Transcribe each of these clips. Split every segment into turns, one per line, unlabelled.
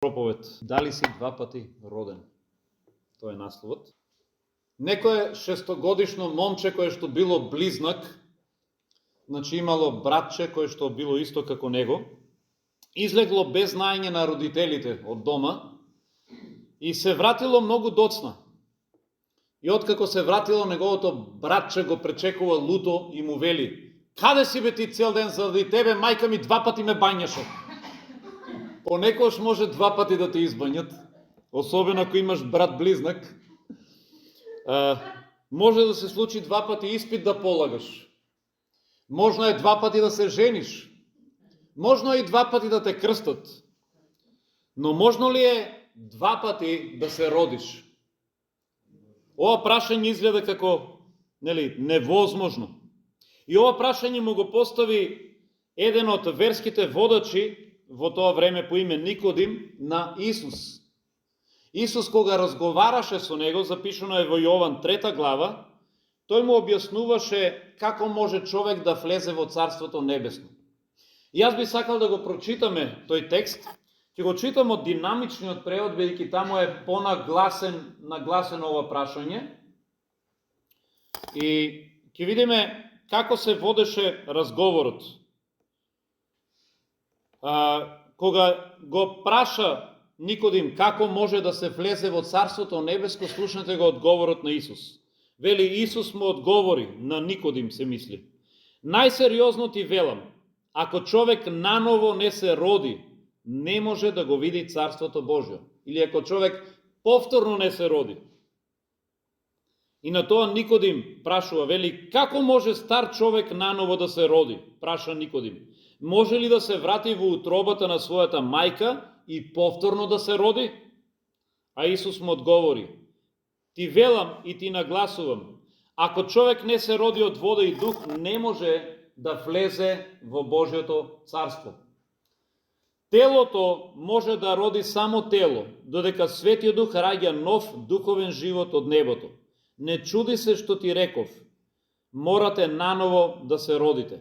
Проповед. Дали си два пати роден? Тоа е насловот. Некое шестогодишно момче кое што било близнак, значи имало братче кое што било исто како него, излегло без знаење на родителите од дома и се вратило многу доцна. И откако се вратило, неговото братче го пречекува луто и му вели: "Каде си бе ти цел ден, заради тебе мајка ми два пати ме бањаше." Понекогаш може два пати да те избањат, особено ако имаш брат близнак. Може да се случи два пати испит да полагаш. Можно е два пати да се жениш. Можно е и два пати да те крстат. Но можно ли е два пати да се родиш? Ова прашање изгледа како невозможно. И ова прашање му го постави еден од верските водачи во тоа време по име Никодим на Исус. Исус кога разговараше со него, запишано е во Јован 3 глава, тој му објаснуваше како може човек да влезе во Царството Небесно. И јас би сакал да го прочитаме тој текст. Ќе го читам од динамичниот превод, бидејќи таму е нагласено ова прашање. И ќе видиме како се водеше разговорот. Кога го праша Никодим како може да се влезе во Царството Небеско, слушнете го одговорот на Исус. Вели, Исус му одговори на Никодим, се мисли: "Најсериозно ти велам, ако човек наново не се роди, не може да го види Царството Божјо." Или ако човек повторно не се роди. И на тоа Никодим прашува, вели: "Како може стар човек наново да се роди?" Праша Никодим. "Може ли да се врати во утробата на својата мајка и повторно да се роди?" А Исус му одговори: "Ти велам и ти нагласувам, ако човек не се роди од вода и дух, не може да влезе во Божјото царство. Телото може да роди само тело, додека Светиот Дух раѓа нов духовен живот од небото. Не чуди се што ти реков, морате наново да се родите.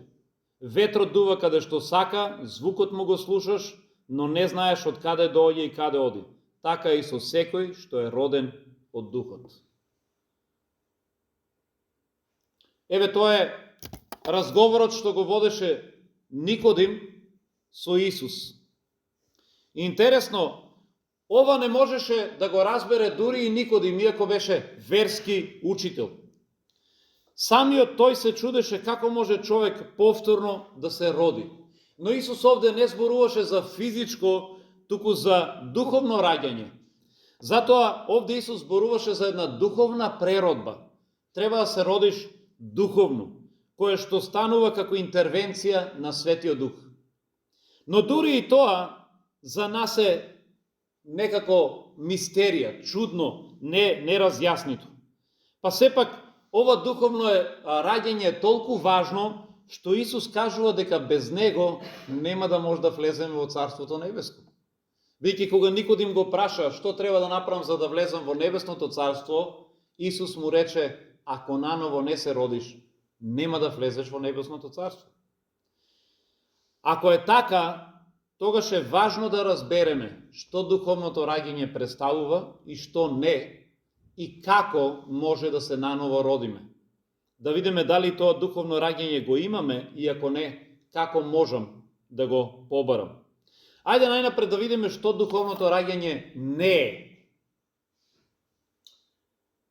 Ветрот дува каде што сака, звукот му го слушаш, но не знаеш од каде доаѓа и каде оди. Така и со секој што е роден од Духот." Еве, тоа е разговорот што го водеше Никодим со Исус. Интересно, ова не можеше да го разбере дури и Никодим, иако беше верски учител. Самиот тој се чудеше како може човек повторно да се роди. Но Исус овде не зборуваше за физичко, туку за духовно раѓање. Затоа овде Исус зборуваше за една духовна преродба. Треба да се родиш духовно, кое што станува како интервенција на Светиот Дух. Но дури и тоа за нас е некако мистерија, чудно, неразјаснито. Па сепак, ова духовно раѓање е толку важно, што Исус кажува дека без него нема да може да влеземе во Царството Небеско. Бидејќи кога Никодим го праша што треба да направам за да влезам во Небесното Царство, Исус му рече: "Ако наново не се родиш, нема да влезеш во Небесното Царство." Ако е така, тогаш е важно да разбереме што духовното раѓање представува и што не, и како може да се наново родиме. Да видиме дали тоа духовно раѓање го имаме и ако не, како можам да го побарам. Ајде најнапред да видиме што духовното раѓање не е.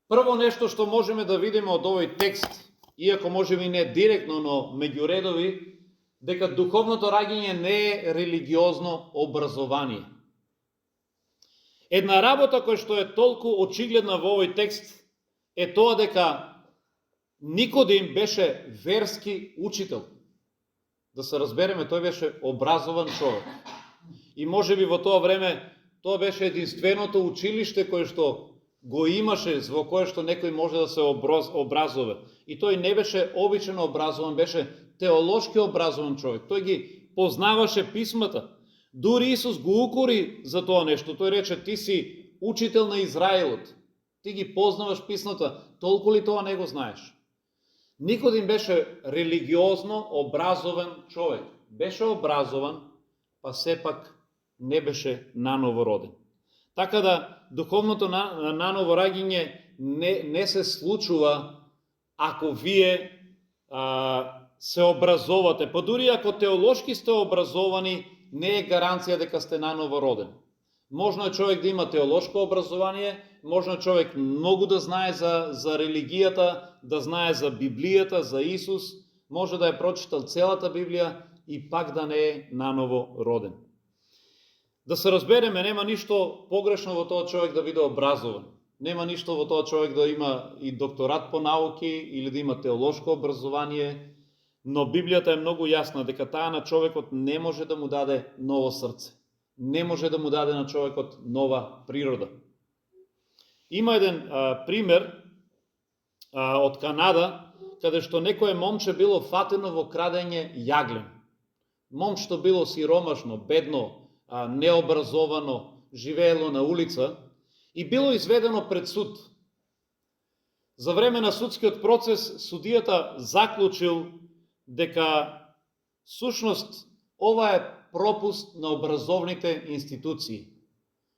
Прво нешто што можеме да видиме од овој текст, иако можеби не директно, но меѓу редови, дека духовното раѓање не е религиозно образование. Една работа која што е толку очигледна во овој текст е тоа дека Никодим беше верски учител. Да се разбереме, тој беше образован човек. И можеби во тоа време тоа беше единственото училиште кое што го имаше, во кое што некој може да се образува. И тој не беше обичено образован, беше теолошки образован човек. Тој ги познаваше писмата. Дури Исус го укори за тоа нешто. Тој рече: "Ти си учител на Израелот." Ти ги познаваш писната, толку ли тоа не го знаеш? Никодим беше религиозно образован човек. Беше образован, па сепак не беше наново роден. Така да духовното наново раѓање не се случува ако вие се образовате. Па дури ако теолошки сте образовани, не е гаранција дека сте наново роден. Можно е човек да има теолошко образование, можно е човек многу да знае за религијата, да знае за Библијата, за Исус, може да е прочитал целата Библија и пак да не е наново роден. Да се разбереме, нема ништо погрешно во тоа човек да биде образован. Нема ништо во тоа човек да има и докторат по науки или да има теолошко образование, но Библијата е многу јасна дека таа на човекот не може да му даде ново срце. Не може да му даде на човекот нова природа. Има еден пример од Канада, каде што некое момче било фатено во крадење јаглен. Момчето било сиромашно, бедно, необразовано, живеело на улица и било изведено пред суд. За време на судскиот процес судијата заклучил дека сушност ова е пропуст на образовните институции.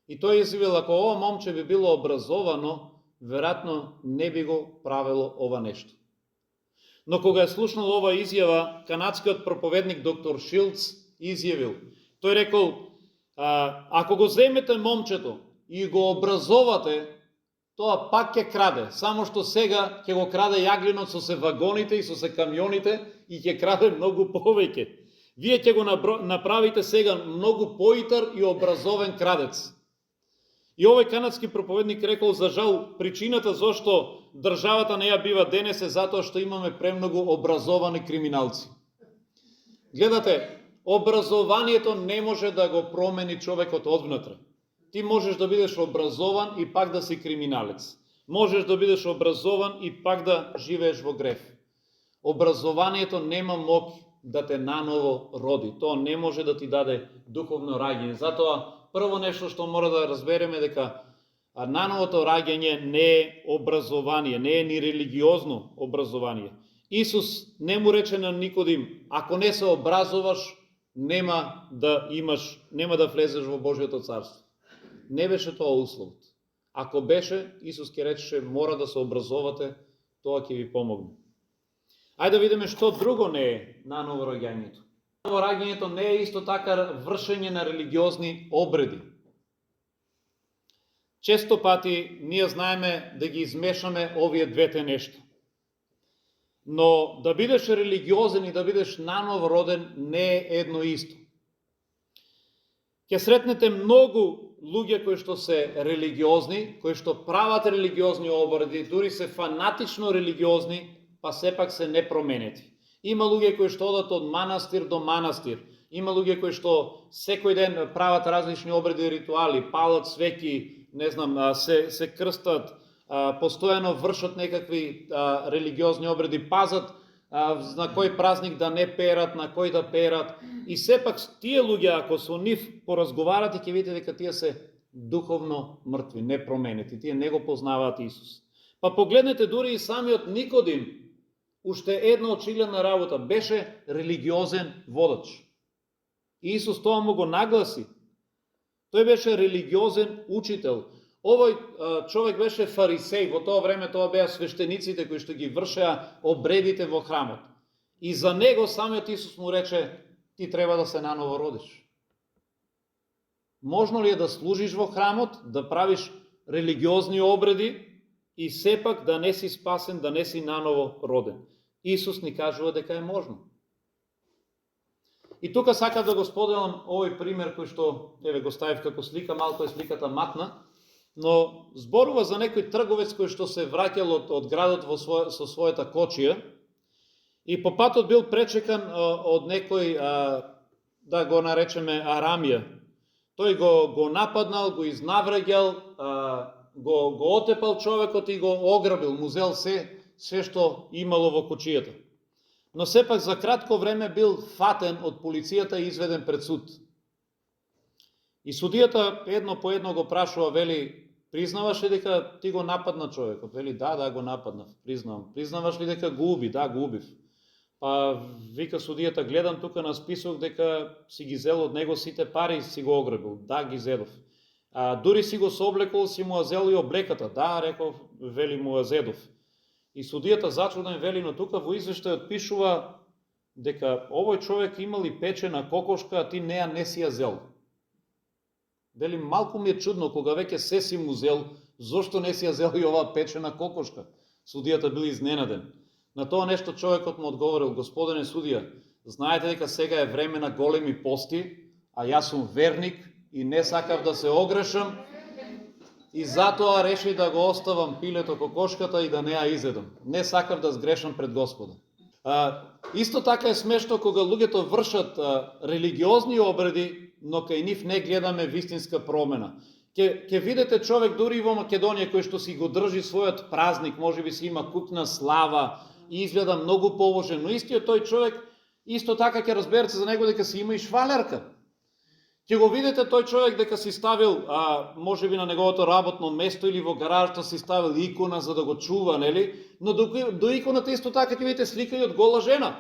И тој изјавил, ако ова момче би било образовано, веројатно не би го правило ова нешто. Но кога е слушнал ова изјава, канадскиот проповедник доктор Шилц изјавил, тој рекол, ако го земете момчето и го образовате, тоа пак ќе краде, само што сега ќе го краде јаглинот со се вагоните и со се камионите и ќе краде многу повеќе. Вие ќе го направите сега многу поитар и образовен крадец. И овој канадски проповедник рекол, за жал, причината зашто државата не ја бива денес е затоа што имаме премногу образовани криминалци. Гледате, образованието не може да го промени човекот одвнатре. Ти можеш да бидеш образован и пак да си криминалец. Можеш да бидеш образован и пак да живееш во греф. Образованието нема мок да те наново роди. Тоа не може да ти даде духовно раѓање. Затоа прво нешто што мора да разбереме дека нановото раѓање не е образование, не е ни религиозно образование. Исус не му рече на Никодим, ако не се образоваш, нема да влезеш во Божјото царство. Не беше тоа условот. Ако беше, Исус ќе речеше, мора да се образовате, тоа ќе ви помогне. Ајде да видиме што друго не е наново раѓањето. Наново раѓањето не е исто така вршење на религиозни обреди. Често пати ние знаеме да ги измешаме овие двете нешта. Но да бидеш религиозен и да бидеш наново роден не е едно исто. Ќе сретнете многу луѓе кои што се религиозни, кои што прават религиозни обреди, дури се фанатично религиозни, па сепак се непроменети. Има луѓе кои што одат од манастир до манастир. Има луѓе кои што секој ден прават различни обреди и ритуали, палат свеќи, не знам, се крстат, постојано вршат некакви религиозни обреди, пазат на кој празник да не перат, на кој да перат. И сепак тие луѓе, ако со нив поразговарате, ќе видите дека тие се духовно мртви, непроменети. Тие не го познаваат Исус. Па погледнете, дури и самиот Никодим, уште една очигледна работа, беше религиозен водач. И Исус тоа му го нагласи. Тој беше религиозен учител. Овој човек беше фарисеј, во тоа време тоа беа свештениците кои што ги вршеа обредите во храмот. И за него самиот Исус му рече, ти треба да се наново родиш. Можно ли е да служиш во храмот, да правиш религиозни обреди и сепак да не си спасен, да не си наново роден? Исус ни кажува дека е можно. И тука сакам да го споделам овој пример кој што, еве го ставив како слика, малку е сликата матна, но зборува за некој трговец кој што се враќал од градот со својата кочија и по патот бил пречекан од некој, да го наречеме арамија. Тој го нападнал, го изнавреѓал, го отепал човекот и го ограбил, му зел се што имало во кочијата. Но сепак за кратко време бил фатен од полицијата и изведен пред суд. И судијата едно по едно го прашува, вели, Признаваш ли дека ти го нападна човекот? Вели, да, го нападнав, признавам. Признаваш ли дека го уби? Да, го убив. Па вика судијата, гледам тука на список дека си ги зел од него сите пари, си го ограбил. Да, ги зедов. Дури си го соблекол, си му зел и облеката. Да, реков, вели, му зедов. И судијата зачуден вели, но тука во извештајот пишува дека овој човек имал и печена кокошка, а ти неа не си ја зел. Вели, малку ми е чудно, кога веќе се си му зел, зошто не си ја зел и оваа печена кокошка? Судијата бил изненаден. На тоа нешто човекот му одговорил, господине судија, знаете дека сега е време на големи пости, а јас сум верник и не сакав да се огрешам, и затоа реши да го оставам пилето кокошката и да не ја изедам. Не сакав да сгрешам пред Господа. Исто така е смешно кога луѓето вршат религиозни обреди, но кај нив не гледаме вистинска промена. Ке видите човек дури и во Македонија кој што си го држи својот празник, можеби си има купна слава и изгледа многу положен, но истиот тој човек исто така ќе разберете за него дека си има и швалерка. Ќе го видите тој човек дека си ставил, можеби на неговото работно место или во гаражата си ставил икона за да го чува, нели? Но до иконата исто така ќе видите слика и од гола жена.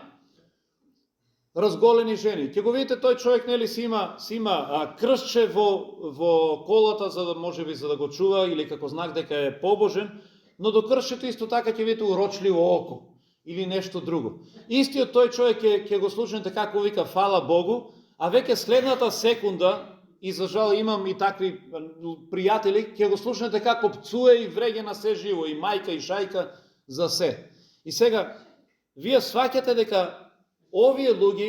Разголени жени. Ќе го видите тој човек, нели, си има крстче во колата за да можеби за да го чува или како знак дека е побожен, но до крстчето исто така ќе видите урочливо око или нешто друго. Истиот тој човек ќе го слушнете како вика фала Богу, а веќе следната секунда, и за жал имам и такви пријатели, ќе го слушнете како пцуе и вреѓе на се живо, и мајка и шајка за се. И сега, вие сваќате дека овие луѓе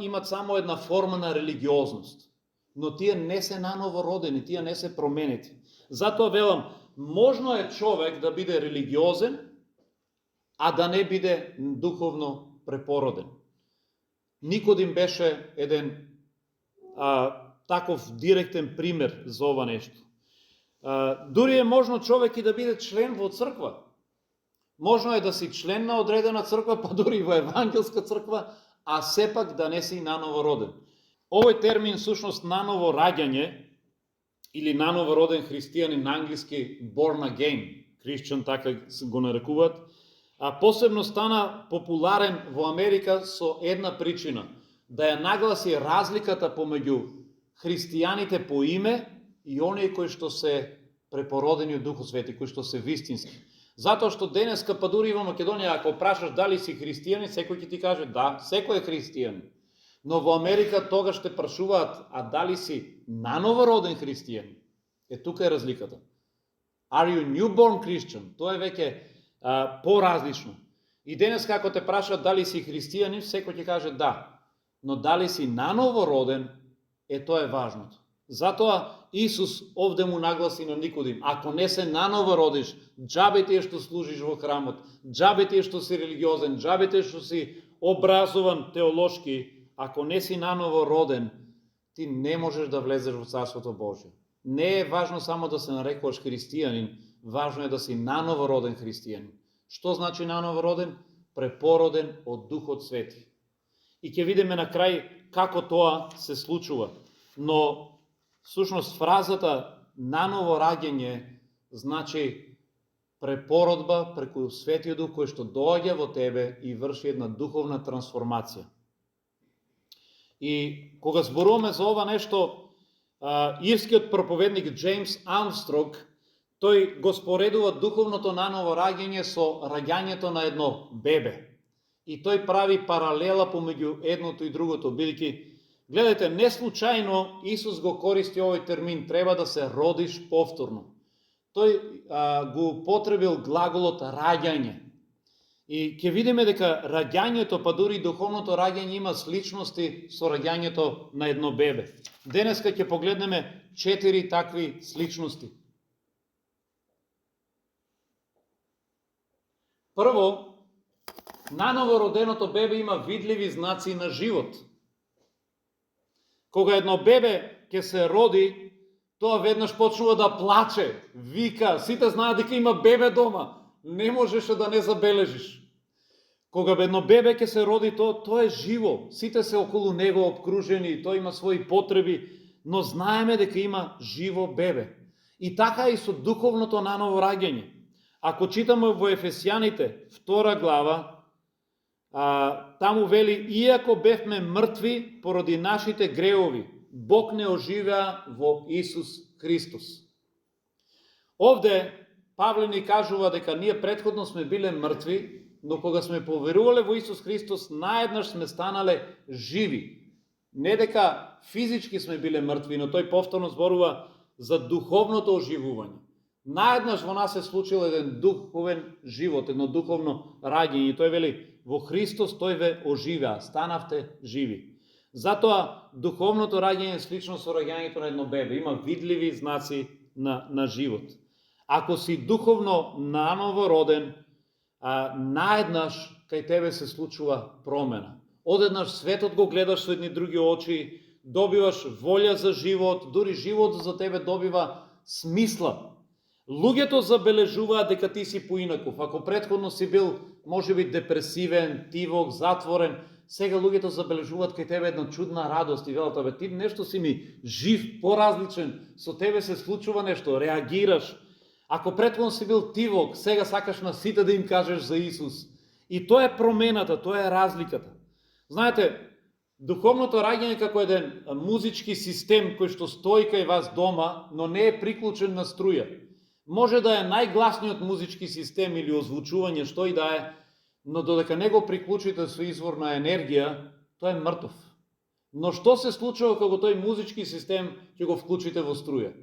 имат само една форма на религиозност, но тие не се наново родени, тие не се променети. Затоа велам, можно е човек да биде религиозен, а да не биде духовно препороден. Никодим беше еден таков директен пример за ова нешто. Дури е можно човек и да биде член во црква. Можно е да си член на одредена црква, па дури во евангелска црква, а сепак да не си наново роден. Овој термин, сушност, наново раѓање, или наново роден христијанин, на англиски born again, Christian така го нарекуваат, посебно стана популарен во Америка со една причина, да ја нагласи разликата помеѓу христијаните по име и оние кои што се препородени од Духот Свети, кои што се вистински. Затоа што денеска, па дури во Македонија, ако прашаш дали си христијанин, секој ќе ти каже да, секој е христијанин. Но во Америка тогаш те прашуваат, а дали си наново роден христијанин? Тука е разликата. Are you newborn Christian? Тоа е веќе поразлично. И денес како те прашаат дали си христијанин, секој ќе каже да. Но дали си наново роден, тоа е важното. Затоа Исус овде му нагласи на Никодим, ако не се наново родиш, џабе ти е што служиш во храмот, џабе ти е што си религиозен, џабе ти е што си образован теолошки, ако не си наново роден, ти не можеш да влезеш во Царството Божие. Не е важно само да се нарекуваш христијанин, важно е да си наново роден христијанин. Што значи наново роден? Препороден од Духот Свети. И ќе видиме на крај како тоа се случува. Но всушност фразата наново раѓање значи препородба преку Светиот Дух кој што доаѓа во тебе и врши една духовна трансформација. И кога зборуваме за ова нешто, ирскиот проповедник Джеймс Армстронг, тој го споредува духовното наново раѓање со раѓањето на едно бебе. И тој прави паралела помеѓу едното и другото, бидејќи, гледате, не случајно Исус го користи овој термин, треба да се родиш повторно. Тој го употребил глаголот раѓање. И ќе видиме дека раѓањето, па дури духовното раѓање има сличности со раѓањето на едно бебе. Денеска ќе погледнеме 4 такви сличности. Прво, наново роденото бебе има видливи знаци на живот. Кога едно бебе ќе се роди, тоа веднаш почнува да плаче, вика, сите знаат дека има бебе дома, не можеше да не забележиш. Кога едно бебе ќе се роди, тоа е живо, сите се околу него обкружени, тој има своји потреби, но знаеме дека има живо бебе. И така и со духовното наново раѓање. Ако читаме во Ефесијаните, 2 глава, таму вели, иако бевме мртви поради нашите греови, Бог не оживеа во Исус Христос. Овде Павле ни кажува дека ние претходно сме биле мртви, но кога сме поверувале во Исус Христос, наеднаш сме станале живи. Не дека физички сме биле мртви, но тој повторно зборува за духовното оживување. Наеднаш во нас се случил еден духовен живот, едно духовно раѓање. И тој вели, во Христос тој ве оживеа, станавте живи. Затоа духовното раѓање е слично со раѓањето на едно бебе. Има видливи знаци на живот. Ако си духовно наново роден, наеднаш кај тебе се случува промена. Одеднаш светот го гледаш со едни други очи, добиваш волја за живот, дури живот за тебе добива смисла. Луѓето забележуваат дека ти си поинаков. Ако претходно си бил можеби депресивен, тивок, затворен, сега луѓето забележуваат кај тебе една чудна радост и велат, абе ти нешто си ми жив, поразличен, со тебе се случува нешто, реагираш. Ако претходно си бил тивок, сега сакаш на сите да им кажеш за Исус. И тоа е промената, тоа е разликата. Знаете, духовното раѓање како еден музички систем кој што стои кај вас дома, но не е приклучен на струја. Може да е најгласниот музички систем или озвучување, што и да е, но додека не го приклучите со извор на енергија, тој е мртов. Но што се случува кога тој музички систем ќе го вклучите во струја?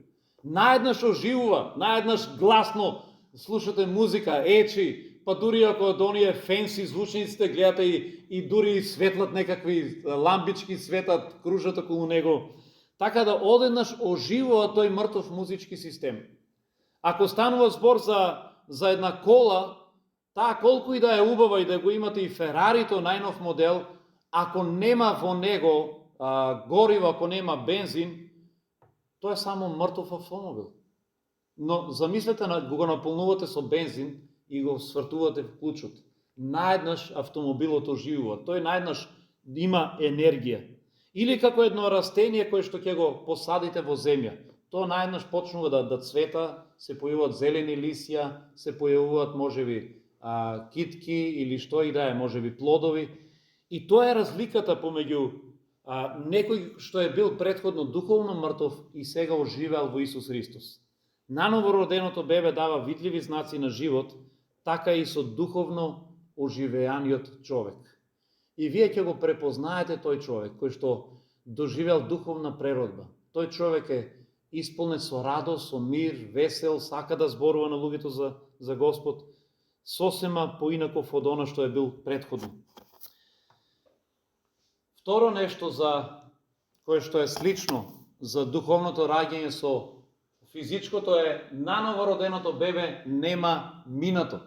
Наеднаш оживува, наеднаш гласно слушате музика, ечи, па дури ако од оние фенси звучниците гледате и дури светлат некакви ламбички светат, кружат околу него, така да одеднаш оживува тој мртов музички систем. Ако станува збор за една кола, таа колку и да е убава и да го имате и Ферарито, најнов модел, ако нема во него гориво, ако нема бензин, тоа е само мртов автомобил. Но замислете, го наполнувате со бензин и го свртувате в клучот. Наеднаш автомобилот оживува. Тој наеднаш има енергија. Или како едно растение кое што ќе го посадите во земја. Тоа наеднаш почнува да цвета, се појавуваат зелени лисја, се појавуваат можеби китки или што и да е, можеби плодови. И тоа е разликата помеѓу некој што е бил претходно духовно мртов и сега оживеал во Исус Христос. Наново роденото бебе дава видливи знаци на живот, така и со духовно оживеаниот човек. И вие ќе го препознаете тој човек кој што доживеал духовна преродба. Тој човек е исполнет со радост, со мир, весел, сака да зборува на луѓето за Господ, сосема поинаков од она што е бил претходно. Второ нешто за кое што е слично за духовното раѓање со физичкото е наново роденото бебе нема минато.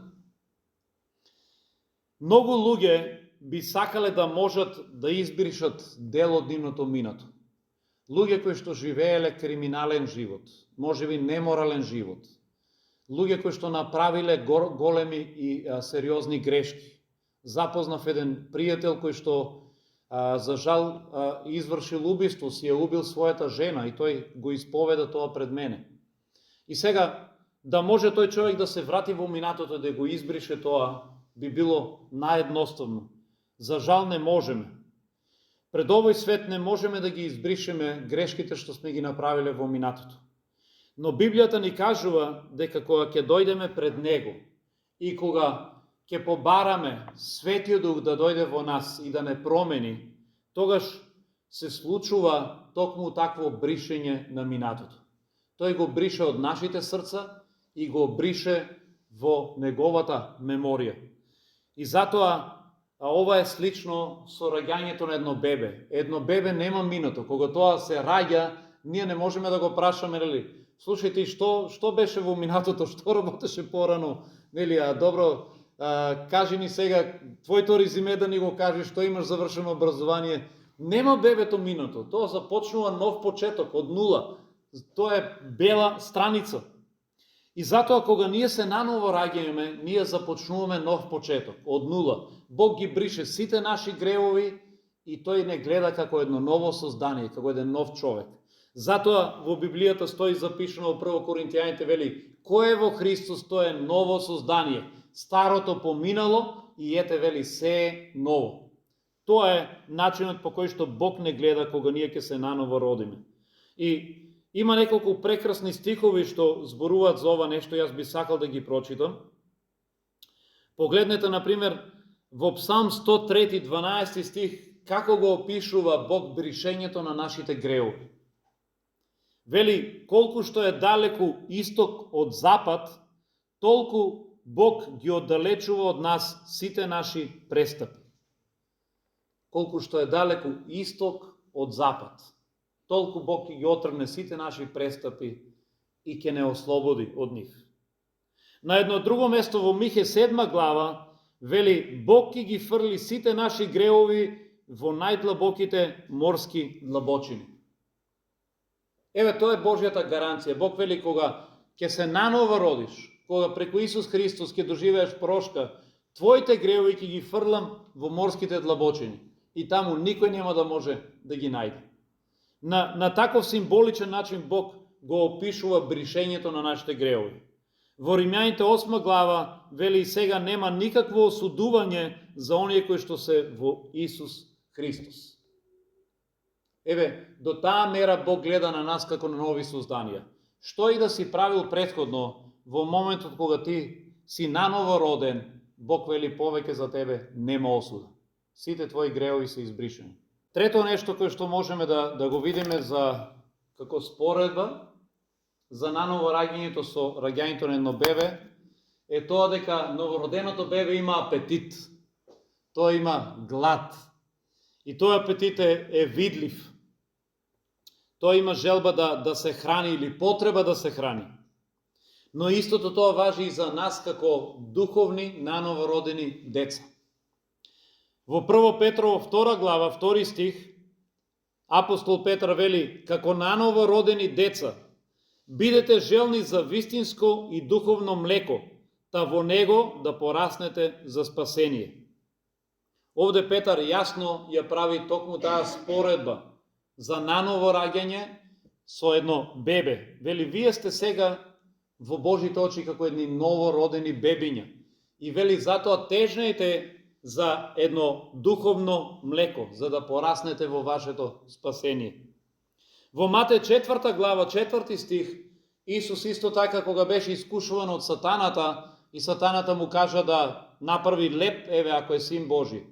Многу луѓе би сакале да можат да избришат дел од нивното минато. Луѓе кои што живееле криминален живот, можеби неморален живот. Луѓе кои што направиле големи и сериозни грешки. Запознав еден пријател кој што за жал извршил убиство, си е убил својата жена и тој го исповеда тоа пред мене. И сега, да може тој човек да се врати во минатото, да го избрише тоа, би било наједноставно. За жал не можеме. Пред овој свет не можеме да ги избришеме грешките што сме ги направиле во минатото. Но Библијата ни кажува дека кога ќе дојдеме пред Него и кога ќе побараме Светиот Дух да дојде во нас и да не промени, тогаш се случува токму такво бришење на минатото. Тој го брише од нашите срца и го брише во неговата меморија. И затоа ова е слично со раѓањето на едно бебе. Едно бебе нема минато. Кога тоа се раѓа, ние не можеме да го прашаме, нели, слушајте, што беше во минатото, што работеше порано, нели, добро, кажи ни сега, твоето резиме да ни го кажеш, што имаш завршено образование. Нема бебето минато, тоа започнува нов почеток, од нула. Тоа е бела страница. И затоа кога ние се наново раѓаме, ние започнуваме нов почеток, од нула. Бог ги брише сите наши гревови и тој не гледа како едно ново создание, како еден нов човек. Затоа во Библијата стои запишано во 1 Коринтијаните вели: кој е во Христос, тој е ново создание. Старото поминало и ете вели се е ново. Тоа е начинот по кој што Бог не гледа кога ние ќе се наново родиме. И има неколку прекрасни стихови што зборуваат за ова нешто, јас би сакал да ги прочитам. Погледнете, например, во Псалм 103, 12 стих, како го опишува Бог бришењето на нашите греови. Вели, колку што е далеку исток од запад, толку Бог ги оддалечува од нас сите наши престапи. Колку што е далеку исток од запад, толку Бог ќе ги отргне сите наши престапи и ќе не ослободи од нив. На едно друго место во Михе 7 глава вели, Бог ќе ги фрли сите наши греови во најдлабоките морски длабочини. Еве, тоа е Божјата гаранција. Бог вели, кога ќе се наново родиш, кога преку Исус Христос ќе доживееш прошка, твоите греови ќе ги фрлам во морските длабочини и таму никој нема да може да ги најде. На таков символичен начин Бог го опишува бришењето на нашите греови. Во Римјаните 8 глава вели, сега нема никакво осудување за оние кои што се во Исус Христос. Еве, до таа мера Бог гледа на нас како на нови созданија. Што и да си правил претходно, во моментот кога ти си наново роден, Бог вели повеќе за тебе нема осуда. Сите твои греови се избришени. Трето нешто кое што можеме да го видиме за како споредба за наново раѓањето со раѓањето на едно бебе е тоа дека новороденото бебе има апетит. Тоа има глад. И тој апетит е видлив. Тоа има желба да се храни или потреба да се храни. Но истото тоа важи и за нас како духовни нановородени деца. Во 1 Петрово 2 глава, 2 стих, апостол Петар вели, како нановородени деца, бидете желни за вистинско и духовно млеко, та во него да пораснете за спасение. Овде Петар јасно ја прави токму таа споредба за наново раѓање со едно бебе. Вели, вие сте сега во Божите очи како едни новородени бебиња. И вели, затоа тежнете за едно духовно млеко, за да пораснете во вашето спасение. Во Матеј 4 глава, 4 стих, Исус исто така кога беше искушуван од сатаната и сатаната му кажа да направи леп, еве ако е син Божи.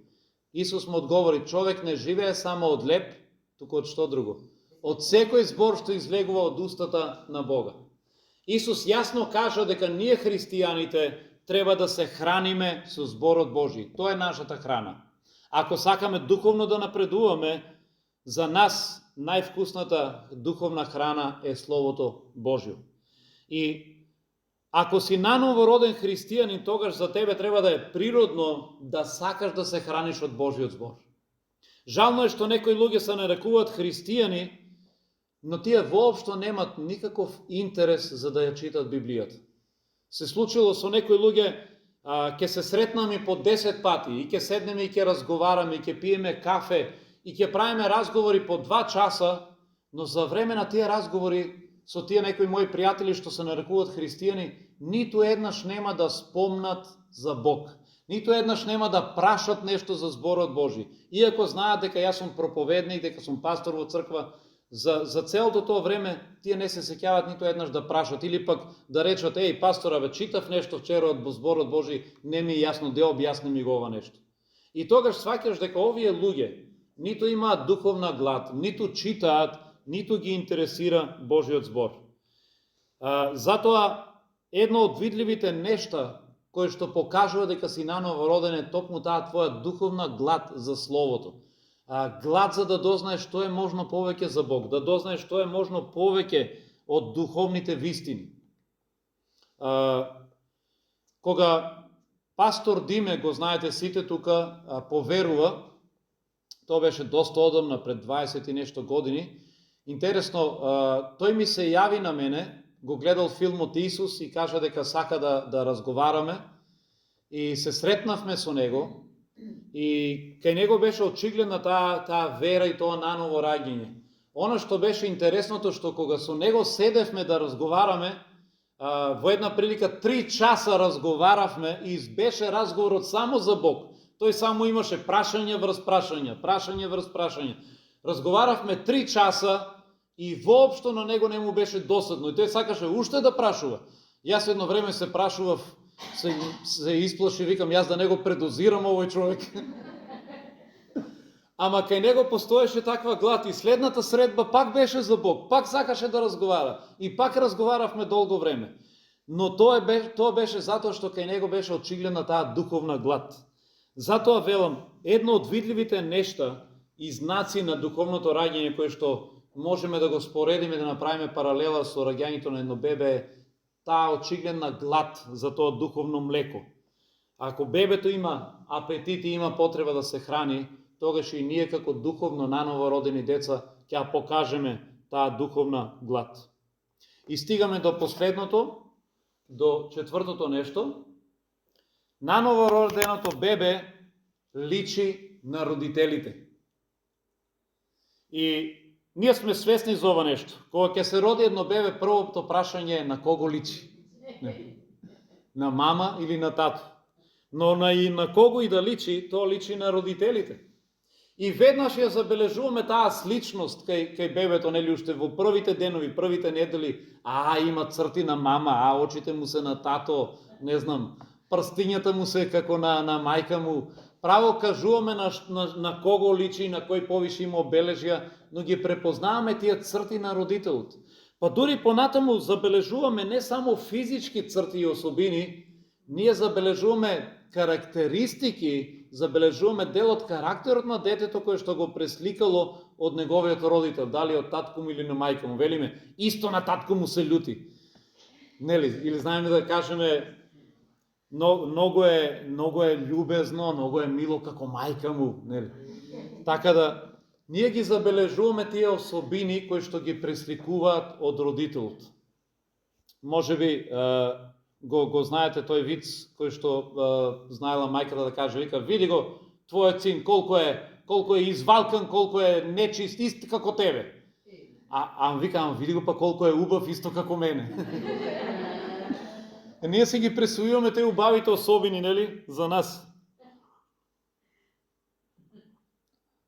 Исус му одговори, човек не живее само од леп, туку од што друго? Од секој збор што излегува од устата на Бога. Исус јасно кажа дека ние христијаните треба да се храниме со зборот Божи. Тоа е нашата храна. Ако сакаме духовно да напредуваме, за нас највкусната духовна храна е Словото Божјо. И ако си наново роден христијанин, тогаш за тебе треба да е природно да сакаш да се храниш од Божјиот збор. Жално е што некои луѓе се нарекуваат христијани, но тие воопшто немат никаков интерес за да ја читат Библијата. Се случило со некои луѓе, ќе се сретнаме по 10 пати и ќе седнеме и ќе разговараме, и ќе пиеме кафе, и ќе правиме разговори по 2 часа, но за време на тие разговори со тие некои мои пријатели што се нарекуваат христијани, ниту еднаш нема да спомнат за Бог. Ниту еднаш нема да прашат нешто за зборот Божи. Иако знаат дека јас сум проповедник, дека сум пастор во црква, за целото тоа време тие не се сеќаваат ниту еднаш да прашат или пак да речат, еј пастора, бе, читав нешто вчера од зборот Божи, не ми е јасно, де објасни ми го ова нешто. И тогаш сваќаш дека овие луѓе ниту имаат духовна глад, ниту читаат, ниту ги интересира Божиот збор. Затоа едно од видливите нешта кој што покажува дека си наново роден е токму таа твоја духовна глад за Словото. Глад за да дознаеш што е можно повеќе за Бог, да дознаеш што е можно повеќе од духовните вистини. Кога пастор Диме, го знаете сите тука, поверува, тоа беше доста одамна, пред 20 и нешто години, интересно, тој ми се јави на мене, го гледал филмот Исус и кажа дека сака да разговараме и се сретнавме со него и кај него беше очигледна таа вера и тоа наново раѓање. Она што беше интересното, што кога со него седевме да разговараме, во една прилика 3 часа разговаравме и беше разговорот само за Бог. Тој само имаше прашања врз прашања, прашање врз прашања. Разговаравме 3 часа и воопшто на него не му беше досадно. И тој сакаше уште да прашува. Јас едно време се прашував, се исплаши, викам, јас да не го предозирам овој човек. Ама кај него постоеше таква глад и следната средба пак беше за Бог, пак сакаше да разговара и пак разговаравме долго време. Но тоа беше затоа што кај него беше очигледна таа духовна глад. Затоа велам, едно од видливите нешта и знаци на духовното раѓање кои што можеме да го споредиме, да направиме паралела со раѓањето на едно бебе е таа очигледна глад за тоа духовно млеко. Ако бебето има апетит и има потреба да се храни, тогаш и ние како духовно наново родени деца ќе покажеме таа духовна глад. И стигаме до последното, до четвртото нешто. Наново роденото бебе личи на родителите. И ние сме свесни за ова нешто. Кога ќе се роди едно бебе, првото прашање е на кого личи? На мама или на тато? Но на кого и да личи, тоа личи на родителите. И веднаш ја забележуваме таа сличност кај бебето, нели уште во првите денови, првите недели, има црти на мама, очите му се на тато, не знам, прстињата му се како на мајка му. Право кажуваме на кого личи, на кој повише има обележја, но ги препознаваме тие црти на родителот. Па дури понатаму забележуваме не само физички црти и особини, ние забележуваме карактеристики, забележуваме дел од карактерот на детето кој што го пресликало од неговиот родител, дали од татко му или на мајка му. Велиме, исто на татко му се љути. Нели, или знаеме да кажеме, многу е љубезно, многу е мило како мајка му, нели? Така да ние ги забележуваме тие особини кои што ги пресликуваат од родителот. Можеби го знаете тој виц кој што знаела мајката да каже, вика, види го твојот син колку е извалкан, колку е нечист, ист како тебе. Вика, види го па колку е убав, исто како мене. Ние си ги присвојуваме тие убавите особини, нели, за нас.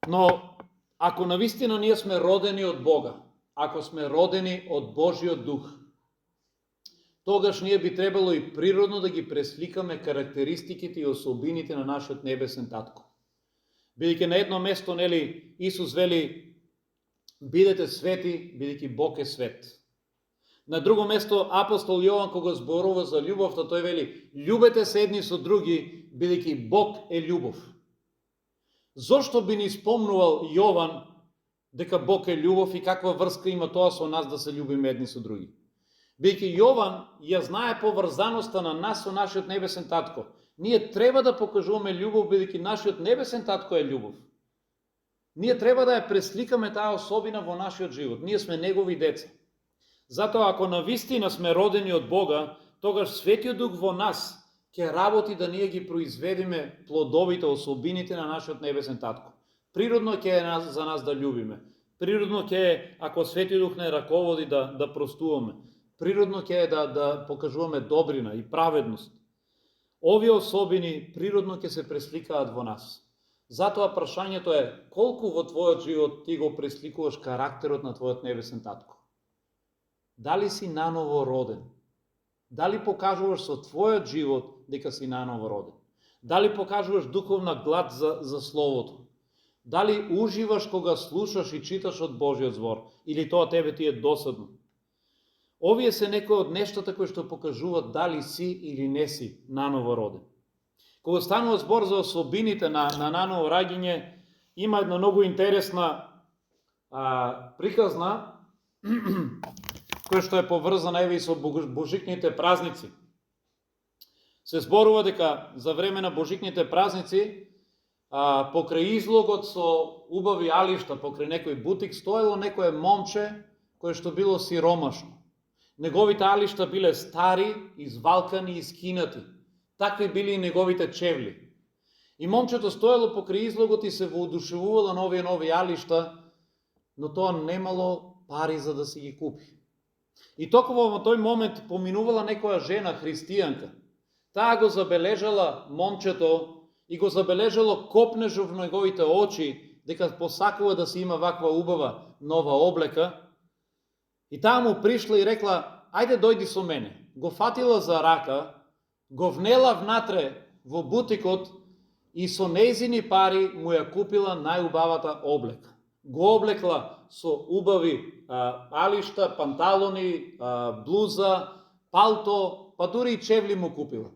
Но ако навистина ние сме родени од Бога, ако сме родени од Божиот дух, тогаш ние би требало и природно да ги пресликаме карактеристиките и особините на нашиот небесен татко. Бидејќи на едно место, нели, Исус вели, бидете свети, бидејќи Бог е свет. На друго место, апостол Јован, кога зборува за љубовта, тој вели, љубете се едни со други, бидејќи Бог е љубов. Зошто би ни спомнувал Јован дека Бог е љубов и каква врска има тоа со нас да се љубиме едни со други? Бидејќи Јован ја знае поврзаноста на нас со нашиот небесен татко. Ние треба да покажуваме љубов, бидејќи нашиот небесен татко е љубов. Ние треба да ја пресликаме таа особина во нашиот живот. Ние сме негови деца. Затоа, ако навистина сме родени од Бога, тогаш Светиот Дух во нас ќе работи да ние ги произведиме плодовите, особините на нашиот небесен татко. Природно ќе е за нас да љубиме. Природно ќе е, ако Светиот Дух не раководи, да простуваме. Природно ќе е да покажуваме добрина и праведност. Овие особини природно ќе се пресликаат во нас. Затоа прашањето е, колку во твојот живот ти го пресликуваш карактерот на твојот небесен татко? Дали си наново роден? Дали покажуваш со твојот живот дека си наново роден? Дали покажуваш духовна глад за Словото? Дали уживаш кога слушаш и читаш од Божиот збор? Или тоа тебе ти е досадно? Овие се некои од нештата кои што покажуваат дали си или не си наново роден. Кога станува збор за особините на наново раѓање, има една многу интересна приказна, која што е поврзана и со божикните празници. Се зборува дека за време на божикните празници, покрај излогот со убави алишта, покрај некој бутик, стоело некое момче кое што било сиромашно. Неговите алишта биле стари, извалкани и скинати. Такви били и неговите чевли. И момчето стоело покрај излогот и се воодушевувало на овие нови алишта, но тоа немало пари за да си ги купи. И токму во тој момент поминувала некоја жена христијанка. Таа го забележала момчето и го забележало копнежо во неговите очи дека посакува да си има ваква убава нова облека. И таа му пришла и рекла: ајде дојди со мене. Го фатила за рака, го внела внатре во бутикот и со нејзини пари му ја купила најубавата облека. Го облекла со убави алишта, панталони, блуза, палто, па дури и чевли му купила.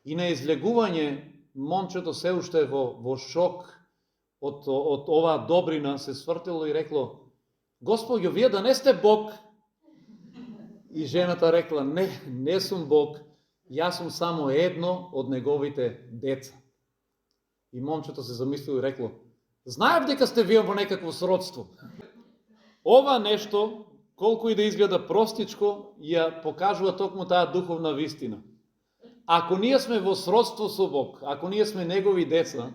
И на излегување, момчето се уште во шок од оваа добрина се свртило и рекло: Господјо, вие да не сте Бог? И жената рекла: не сум Бог, јас сум само едно од неговите деца. И момчето се замислило и рекло: знаев дека сте вие во некакво сродство. Ова нешто, колку и да изгледа простичко, ја покажува токму таа духовна вистина. Ако ние сме во сродство со Бог, ако ние сме негови деца,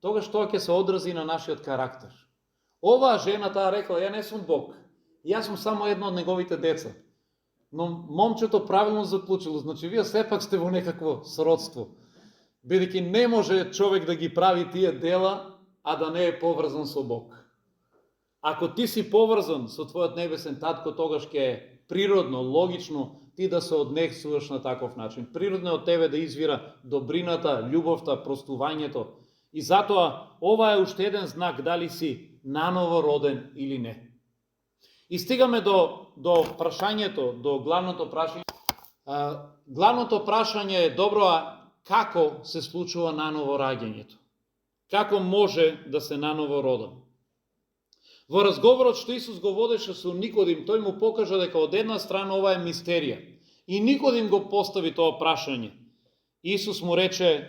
тогаш тоа ќе се одрази на нашиот карактер. Оваа жена таа рекла: ја не сум Бог, јас сум само едно од неговите деца. Но момчето правилно заклучило, значи вие сепак сте во некакво сродство, бидејќи не може човек да ги прави тие дела, а да не е поврзан со Бог. Ако ти си поврзан со твојот небесен татко, тогаш ќе е природно, логично ти да се однесуваш на таков начин. Природно од тебе да извира добрината, љубовта, простувањето. И затоа ова е уште еден знак дали си наново роден или не. И стигаме до прашањето, до главното прашање. Главното прашање е: добро, а како се случува наново раѓањето? Како може да се наново родам? Во разговорот што Исус го водеше со Никодим, тој му покажа дека од една страна ова е мистерија. И Никодим го постави тоа прашање. Исус му рече: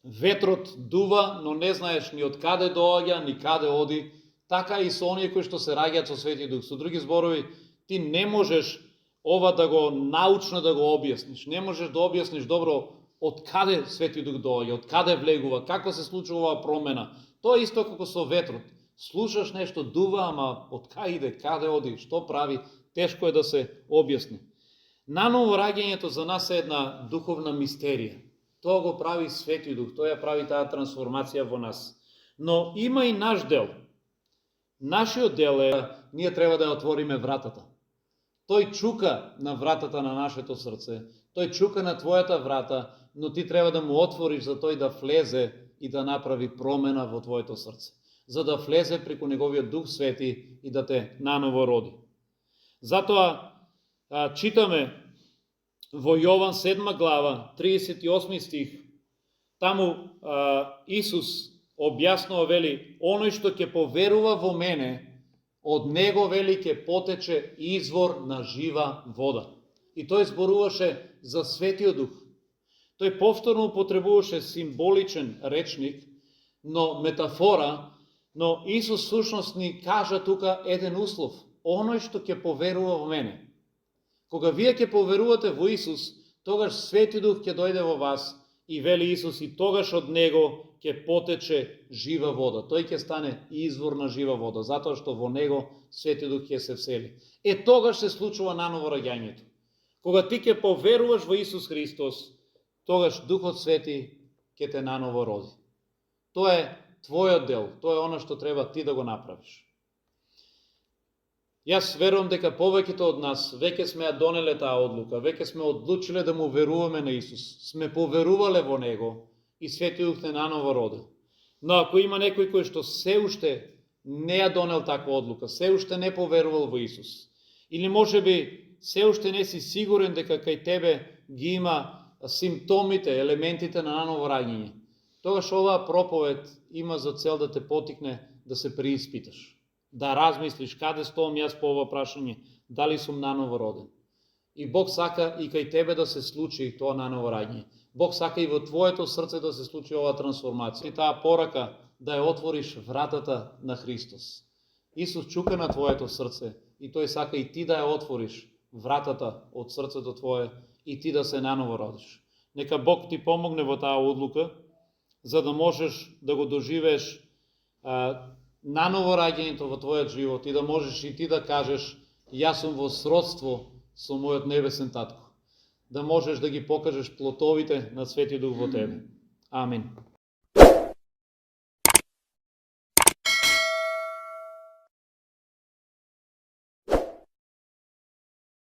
ветрот дува, но не знаеш ни од каде доаѓа, ни каде оди. Така и со оние кои што се раѓаат со Свети Дух. Со други зборови, ти не можеш ова да го научно да го објасниш. Не можеш да објасниш добро од каде Свети Дух доаѓа, од каде влегува, како се случува оваа промена. Тоа е исто како со ветрот. Слушаш нешто, дува, ама од кај иде, каде оди, што прави, тешко е да се објасни. Наново раѓањето за нас е една духовна мистерија. Тоа го прави Свети Дух, тоа ја прави таа трансформација во нас. Но има и наш дел. Нашиот дел е, ние треба да ја отвориме вратата. Тој чука на вратата на нашето срце, тој чука на твојата врата, но ти треба да му отвориш за тој да влезе и да направи промена во твоето срце, за да влезе преку неговиот Дух Свети и да те наново роди. Затоа читаме во Јован 7 глава, 38 стих, таму Исус објаснува, вели: оној што ќе поверува во мене, од него, вели, ќе потече извор на жива вода. И тој зборуваше за Светиот Дух. Тој повторно употребуваше символичен речник, но метафора, но Исус всушност ни кажа тука еден услов: оној што ќе поверува во мене. Кога вие ќе поверувате во Исус, тогаш Свети Дух ќе дојде во вас и, вели Исус, и тогаш од него ќе потече жива вода. Тој ќе стане извор на жива вода, затоа што во него Свети Дух ќе се всели. Тогаш се случува наново раѓањето. Кога ти ќе поверуваш во Исус Христос, тогаш Духот Свети ќе те наново роди. Тоа е твојот дел, тоа е она што треба ти да го направиш. Јас верувам дека повеќето од нас веќе сме ја донеле таа одлука, веќе сме одлучиле да му веруваме на Исус, сме поверувале во него и Свети Дух те наново родил. Но ако има некој кој што се уште не ја донел таква одлука, се уште не поверувал во Исус, или можеби се уште не си сигурен дека кај тебе ги има симптомите, елементите на наново раѓање, тогаш оваа проповед има за цел да те потикне да се преиспиташ, да размислиш каде стоам јас по ова прашање, дали сум наново роден. И Бог сака и кај тебе да се случи тоа наново раѓање. Бог сака и во твоето срце да се случи оваа трансформација. И таа порака да ја отвориш вратата на Христос. Исус чука на твоето срце и тој сака и ти да ја отвориш вратата од срцето твое и ти да се наново родиш. Нека Бог ти помогне во таа одлука, за да можеш да го доживееш наново раѓањето во твојот живот и да можеш и ти да кажеш јас сум во сродство со мојот небесен татко. Да можеш да ги покажеш плотовите на Светиот Дух во тебе. Амин.